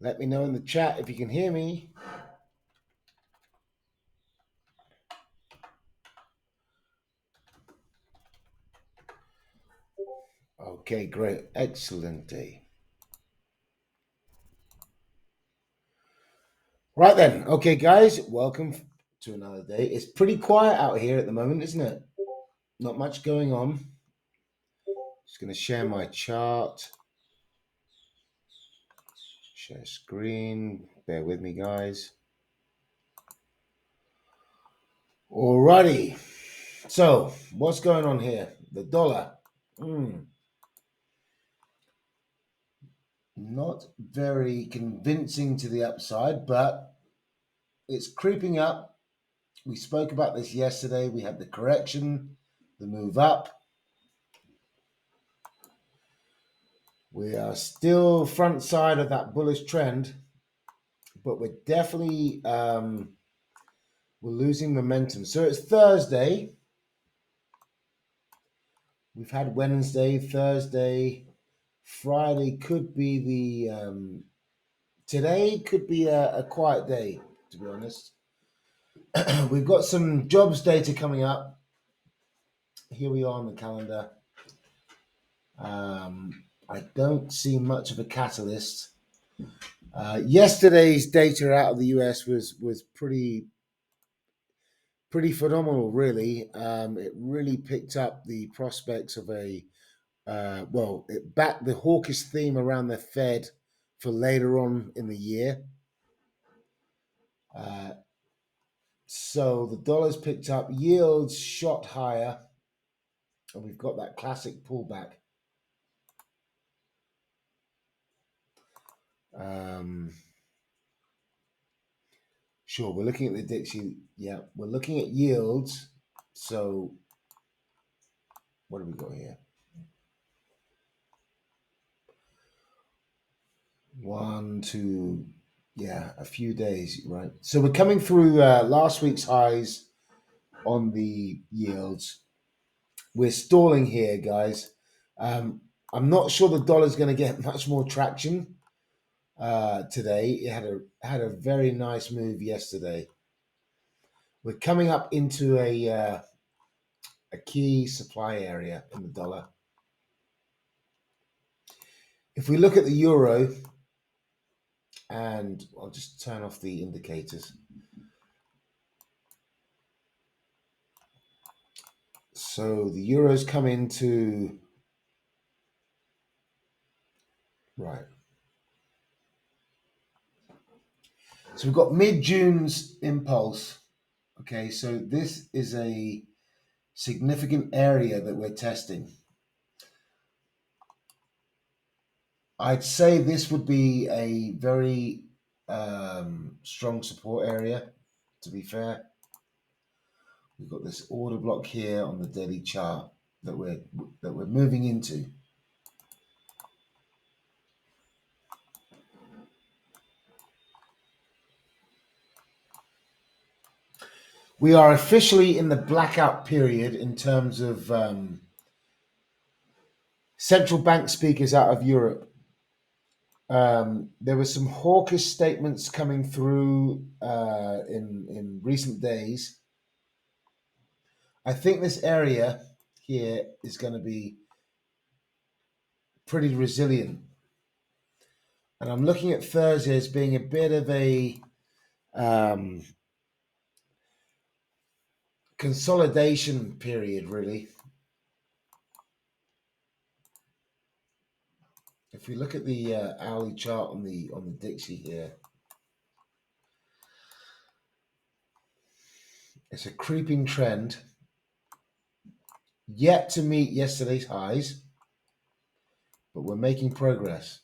Let me know in the chat if you can hear me. Okay, great. Excellent day. Right then. Okay, guys, welcome to another day. It's pretty quiet out here at the moment, isn't it? Not much going on. Just going to share my chart. Share screen. Bear with me, guys. Alrighty. So, what's going on here? The dollar. Not very convincing to the upside, but it's creeping up. We spoke about this yesterday. We had the correction, the move up. We are still front side of that bullish trend, but we're definitely we're losing momentum. So it's Thursday. We've had Wednesday, Thursday, Friday could be the today could be a quiet day, to be honest. We've got some jobs data coming up. Here we are on the calendar. I don't see much of a catalyst. Yesterday's data out of the US was pretty phenomenal, really. It really picked up the prospects of it backed the hawkish theme around the Fed for later on in the year. So the dollar's picked up, yields shot higher, and we've got that classic pullback. Sure, we're looking at the Dixie. Yeah, we're looking at yields. So what do we got here? A few days, right? So we're coming through last week's highs on the yields. We're stalling here, guys. I'm not sure the dollar's going to get much more traction today. It had a very nice move yesterday. We're coming up into a key supply area in the dollar. If we look at the euro, and I'll just turn off the indicators. So the euro's come into right. So we've got mid-June's impulse. Okay, so this is a significant area that we're testing. I'd say this would be a very strong support area, to be fair. We've got this order block here on the daily chart that we're moving into. We are officially in the blackout period in terms of central bank speakers out of Europe. There were some hawkish statements coming through in recent days. I think this area here is going to be pretty resilient. And I'm looking at Thursday as being a bit of a consolidation period, really. If we look at the hourly chart on the Dixie here, it's a creeping trend. Yet to meet yesterday's highs, but we're making progress.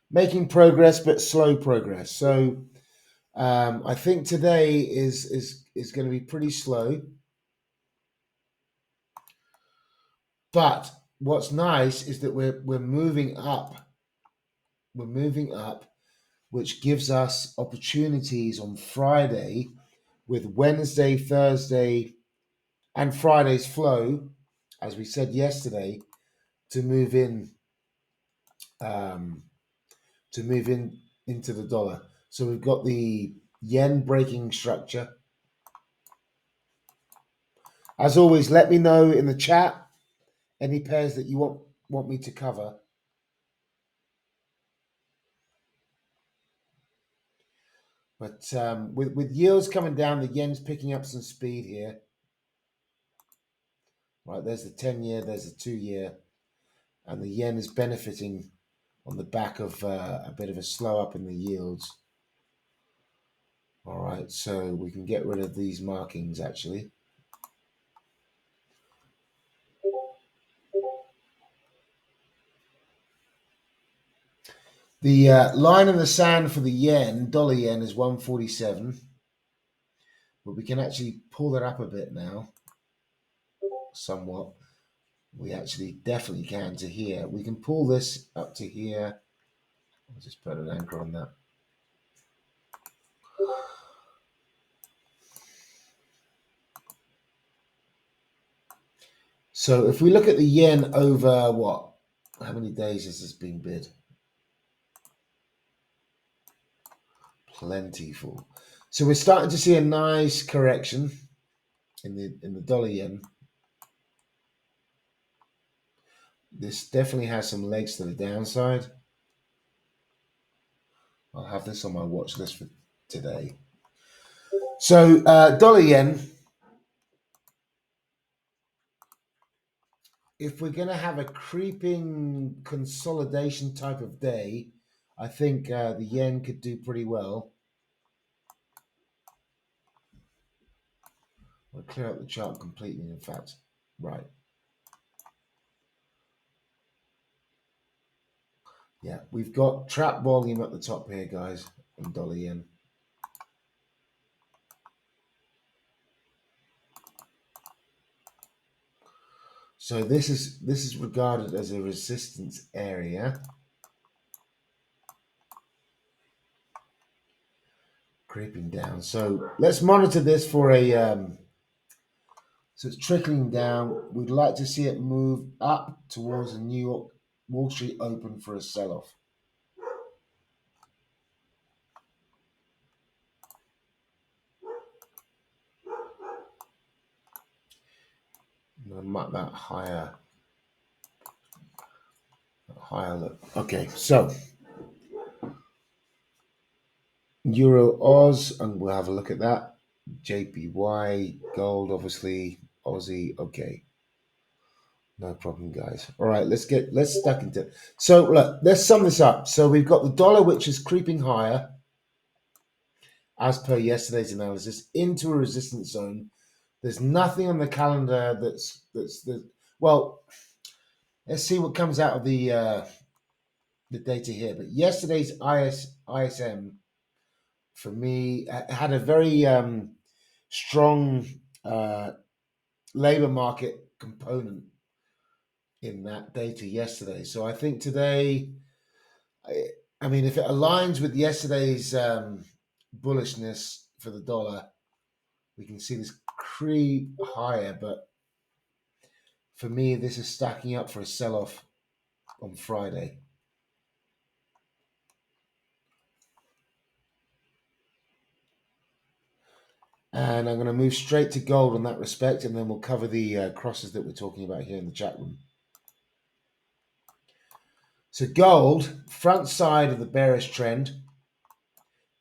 Making progress, but slow progress. So I think today is going to be pretty slow. But what's nice is that we're moving up. We're moving up, which gives us opportunities on Friday with Wednesday, Thursday, and Friday's flow, as we said yesterday, to move in into the dollar. So we've got the yen breaking structure. As always, let me know in the chat any pairs that you want me to cover. But with yields coming down, the yen's picking up some speed here. Right, there's the 10-year, there's the 2-year, and the yen is benefiting on the back of a bit of a slow up in the yields. All right, so we can get rid of these markings actually. The line in the sand for the yen, dollar yen, is 147. But we can actually pull that up a bit now, somewhat. We actually definitely can to here. We can pull this up to here. I'll just put an anchor on that. So if we look at the yen over what? How many days has this been bid? Plentiful. So we're starting to see a nice correction in the dollar yen. This definitely has some legs to the downside. I'll have this on my watch list for today. So dollar yen, if we're going to have a creeping consolidation type of day, I think the yen could do pretty well. I'll clear out the chart completely, in fact. Right. Yeah, we've got trap volume at the top here, guys, in dollar yen. So this is regarded as a resistance area. Creeping down. So let's monitor this for a so it's trickling down. We'd like to see it move up towards a New York Wall Street open for a sell-off. I'm going to mark that higher look. Okay, so Euro Oz, and we'll have a look at that. JPY, gold, obviously, Aussie. Okay, no problem, guys. All right, let's stuck into it. So look, let's sum this up. So we've got the dollar, which is creeping higher, as per yesterday's analysis, into a resistance zone. There's nothing on the calendar that's well. Let's see what comes out of the data here. But yesterday's ISM for me had a very strong labor market component in that data yesterday. So I think today, I mean, if it aligns with yesterday's bullishness for the dollar, we can see this creep higher. But for me, this is stacking up for a sell-off on Friday. And I'm going to move straight to gold in that respect, and then we'll cover the crosses that we're talking about here in the chat room. So gold, front side of the bearish trend.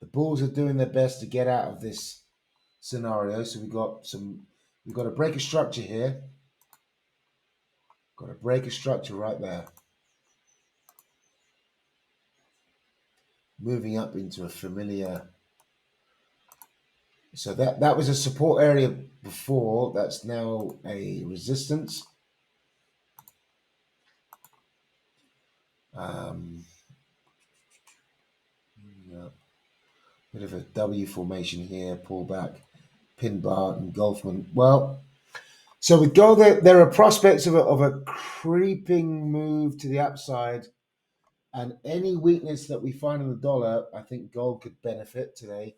The bulls are doing their best to get out of this scenario. So we've got to break a structure here. Got to break a structure right there. Moving up into a familiar. So that was a support area before. That's now a resistance. Yeah. Bit of a W formation here, pull back, pin bar, engulfment. Well, so with gold, there are prospects of a creeping move to the upside, and any weakness that we find in the dollar, I think gold could benefit today.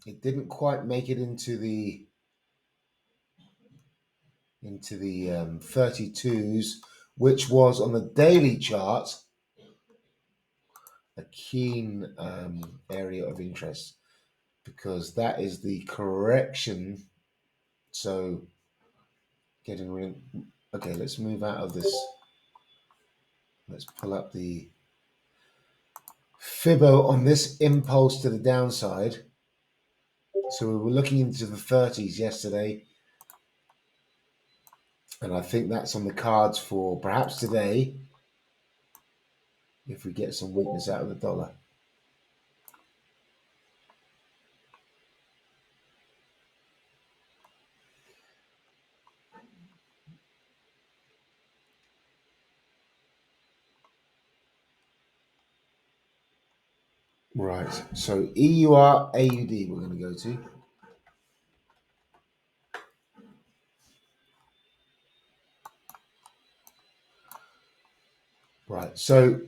It didn't quite make it into the 32s, which was on the daily chart a keen area of interest because that is the correction. So getting rid. Okay, let's move out of this. Let's pull up the Fibbo on this impulse to the downside. So we were looking into the 30s yesterday, and I think that's on the cards for perhaps today if we get some weakness out of the dollar. Right, so EUR AUD we're going to go to. Right, so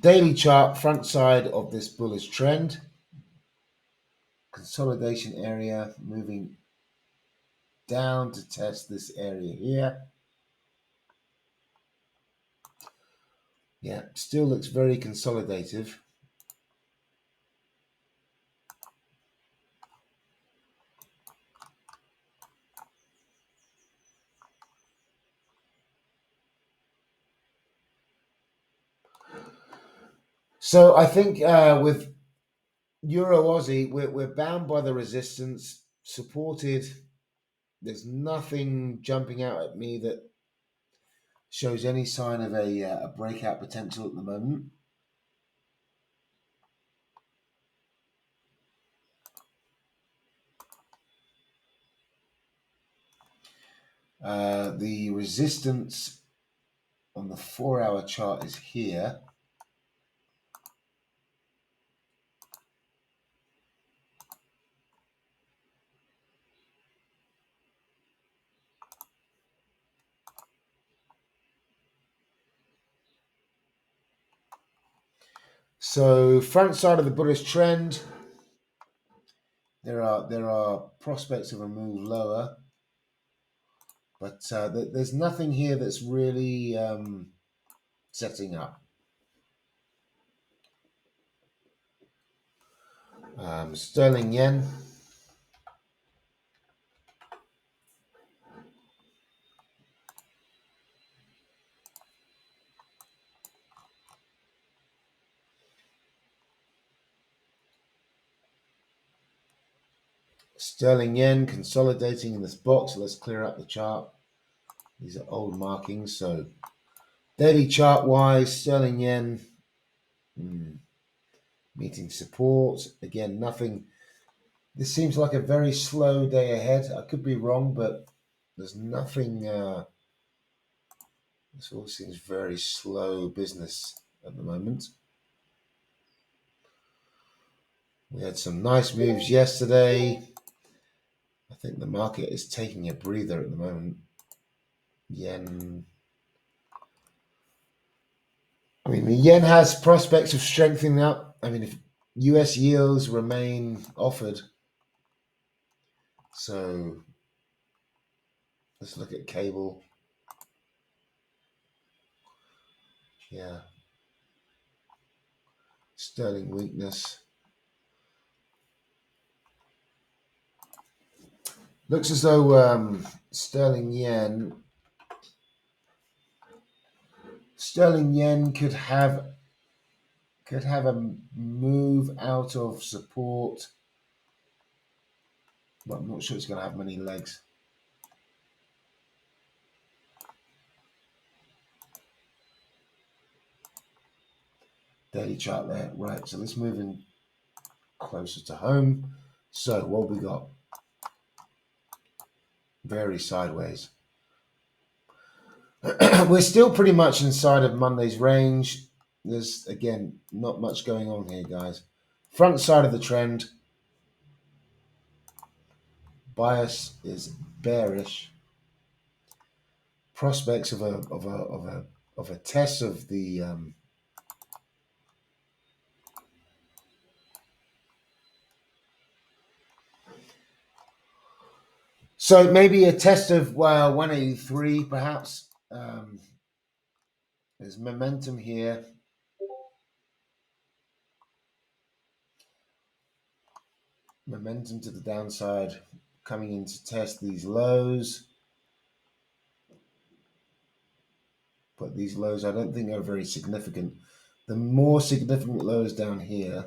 daily chart, front side of this bullish trend, consolidation area, moving down to test this area here. Yeah, still looks very consolidative. So I think with Euro Aussie, we're bound by the resistance, supported. There's nothing jumping out at me that shows any sign of a breakout potential at the moment. The resistance on the 4-hour chart is here. So front side of the bullish trend, there are prospects of a move lower, but there's nothing here that's really setting up. Sterling yen. Sterling yen consolidating in this box. Let's clear up the chart. These are old markings. So daily chart wise, sterling yen meeting support. Again, nothing. This seems like a very slow day ahead. I could be wrong, but there's nothing. This all seems very slow business at the moment. We had some nice moves yesterday. I think the market is taking a breather at the moment. Yen. I mean, the yen has prospects of strengthening up. I mean, if US yields remain offered, so let's look at cable. Yeah. Sterling weakness. Looks as though sterling yen could have a move out of support, but I'm not sure it's going to have many legs. Daily chart there, right? So let's move in closer to home. So what we got? Very sideways. We're still pretty much inside of Monday's range. There's again not much going on here, guys. Front side of the trend. Bias is bearish. Prospects of a test of the so maybe a test of 183 perhaps. There's momentum here. Momentum to the downside, coming in to test these lows. But these lows I don't think are very significant. The more significant lows down here.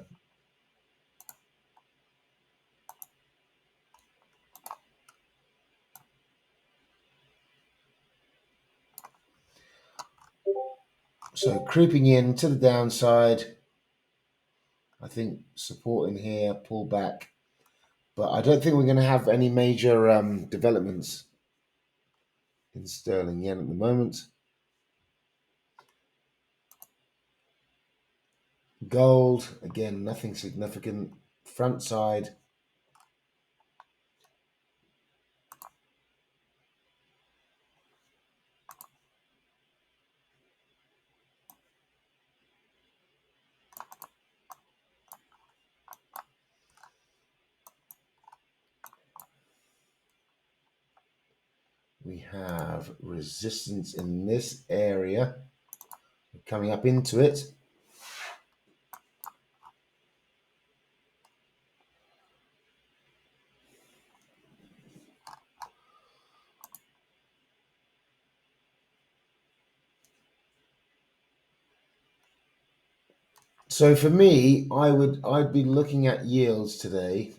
So creeping in to the downside. I think support in here, pull back. But I don't think we're going to have any major developments in sterling yen at the moment. Gold, again, nothing significant. Front side. We have resistance in this area. We're coming up into it. So for me, I'd be looking at yields today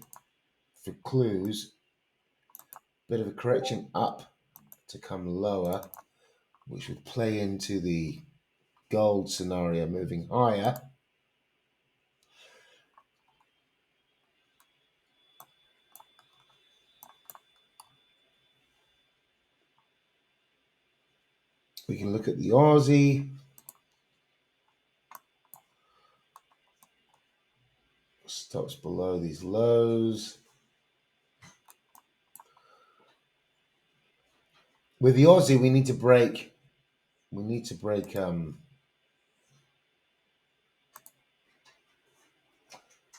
for clues. Bit of a correction up to come lower, which would play into the gold scenario moving higher. We can look at the Aussie. Stops below these lows. With the Aussie, we need to break. We need to break.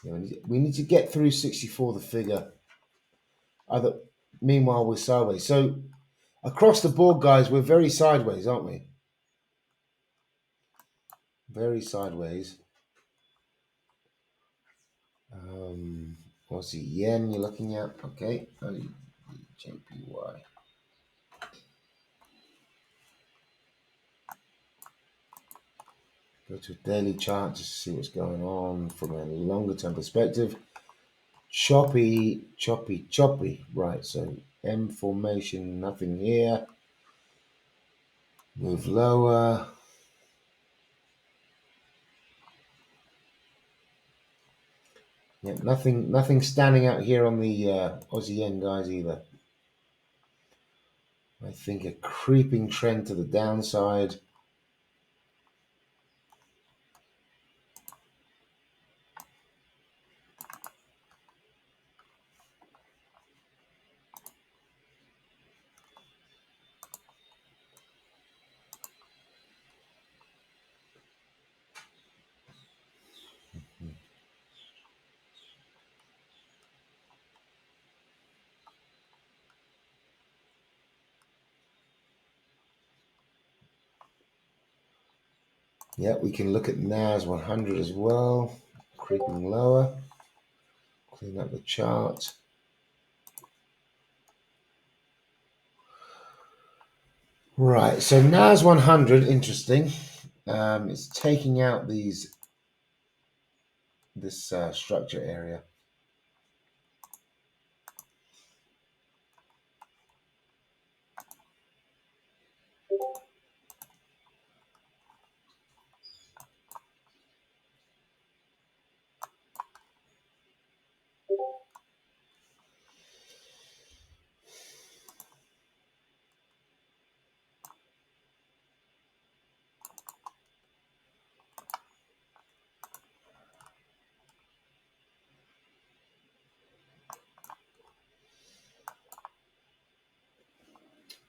We need to get through 64, the figure. Meanwhile, we're sideways. So across the board, guys, we're very sideways, aren't we? Very sideways. Aussie yen you're looking at. Okay. JPY. Go to a daily chart just to see what's going on from a longer term perspective. Choppy, choppy, choppy. Right, so M formation, nothing here. Move lower. Yeah, nothing standing out here on the Aussie yen, guys, either. I think a creeping trend to the downside. Yeah, we can look at NAS 100 as well, creeping lower. Clean up the chart. Right, so NAS 100, interesting. It's taking out this structure area.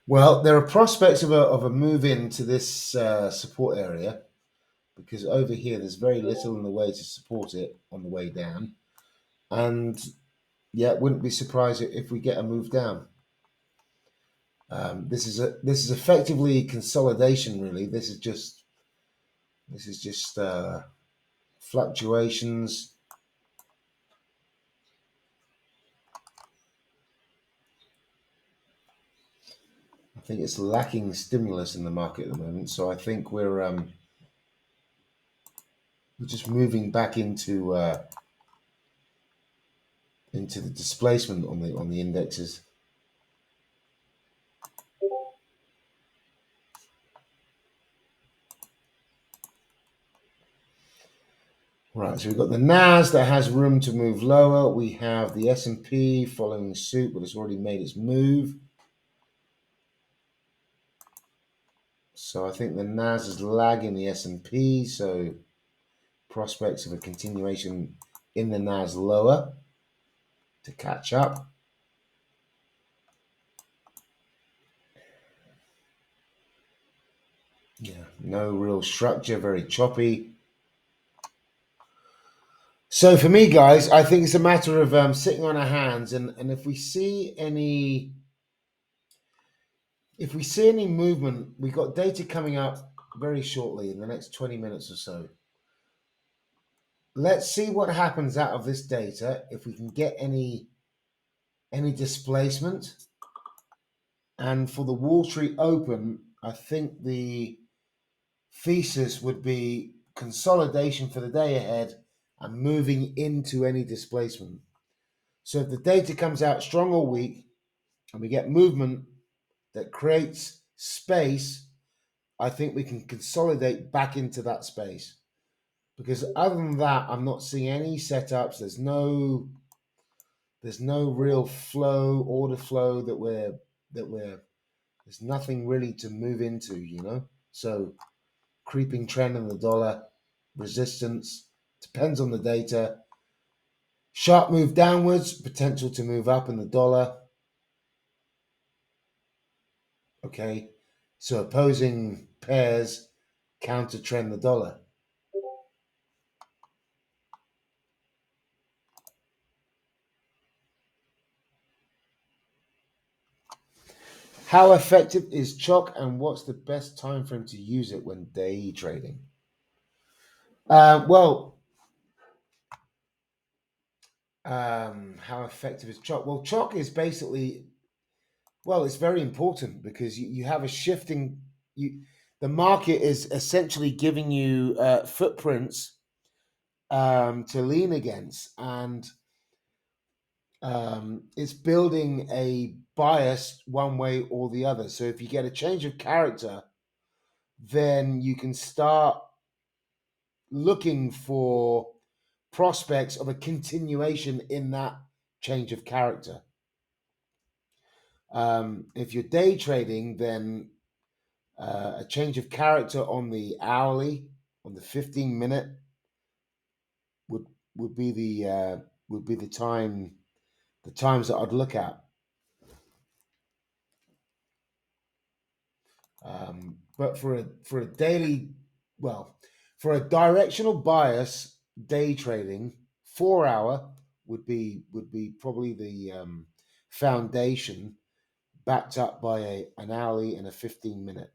Well, there are prospects of a move into this support area because over here there's very little in the way to support it on the way down, and yeah, wouldn't be surprised if we get a move down. This is effectively consolidation. Really, this is just fluctuations. think it's lacking stimulus in the market at the moment. So I think we're just moving back into the displacement on the indexes. Right, so we've got the NAS that has room to move lower. We have the S&P following suit, but it's already made its move. So I think the NAS is lagging the S&P, so prospects of a continuation in the NAS lower to catch up. Yeah, no real structure, very choppy. So for me, guys, I think it's a matter of sitting on our hands, and if we see any movement, we've got data coming up very shortly in the next 20 minutes or so. Let's see what happens out of this data. If we can get any displacement, and for the Wall Street Open, I think the thesis would be consolidation for the day ahead and moving into any displacement. So if the data comes out strong or weak and we get movement that creates space, I think we can consolidate back into that space. Because other than that, I'm not seeing any setups. There's no real flow, order flow that we're there's nothing really to move into. So creeping trend in the dollar, resistance, depends on the data. Sharp move downwards, potential to move up in the dollar. Okay. So opposing pairs counter trend the dollar. How effective is chalk and what's the best time frame to use it when day trading? Well, how effective is chalk? Well, chalk is basically, well, it's very important because you have a shifting, the market is essentially giving you footprints to lean against, and it's building a bias one way or the other. So if you get a change of character, then you can start looking for prospects of a continuation in that change of character. If you're day trading, then a change of character on the hourly, on the 15-minute, would would be the times that I'd look at. But for a daily, well, for a directional bias day trading, 4 hour would be probably the foundation, backed up by an hourly and a 15-minute.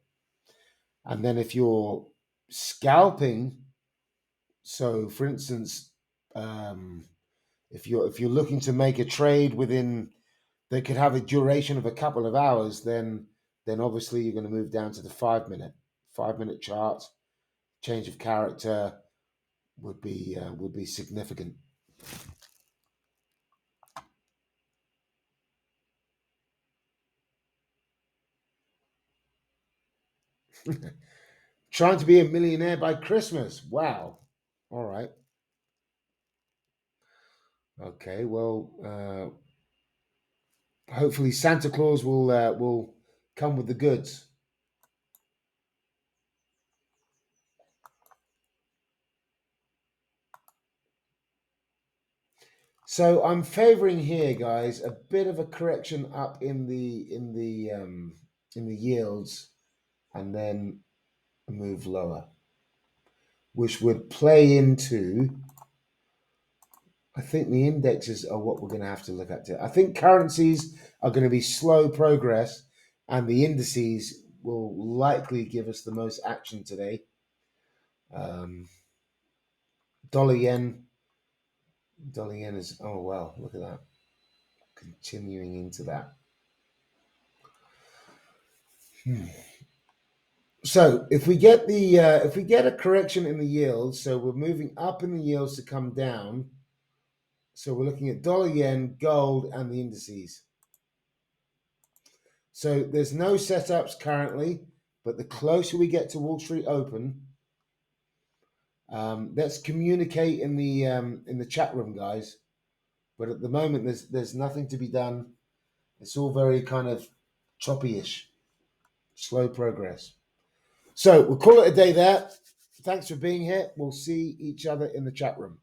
And then if you're scalping, so for instance, um, if you're looking to make a trade within that could have a duration of a couple of hours, then obviously you're going to move down to the 5 minute. 5 minute chart, change of character would be significant. Trying to be a millionaire by Christmas. Wow. All right. Okay. Well, hopefully Santa Claus will come with the goods. So I'm favoring here, guys, a bit of a correction up in the yields, and then a move lower, which would play into. I think the indexes are what we're going to have to look at. I think currencies are going to be slow progress, and the indices will likely give us the most action today. Um, dollar yen, dollar yen is, oh wow, look at that, continuing into that. Hmm. So if we get a correction in the yields, so we're moving up in the yields to come down. So we're looking at dollar yen, gold, and the indices. So there's no setups currently, but the closer we get to Wall Street Open, let's communicate in the chat room, guys. But at the moment, there's nothing to be done. It's all very kind of choppy-ish, slow progress. So we'll call it a day there. Thanks for being here. We'll see each other in the chat room.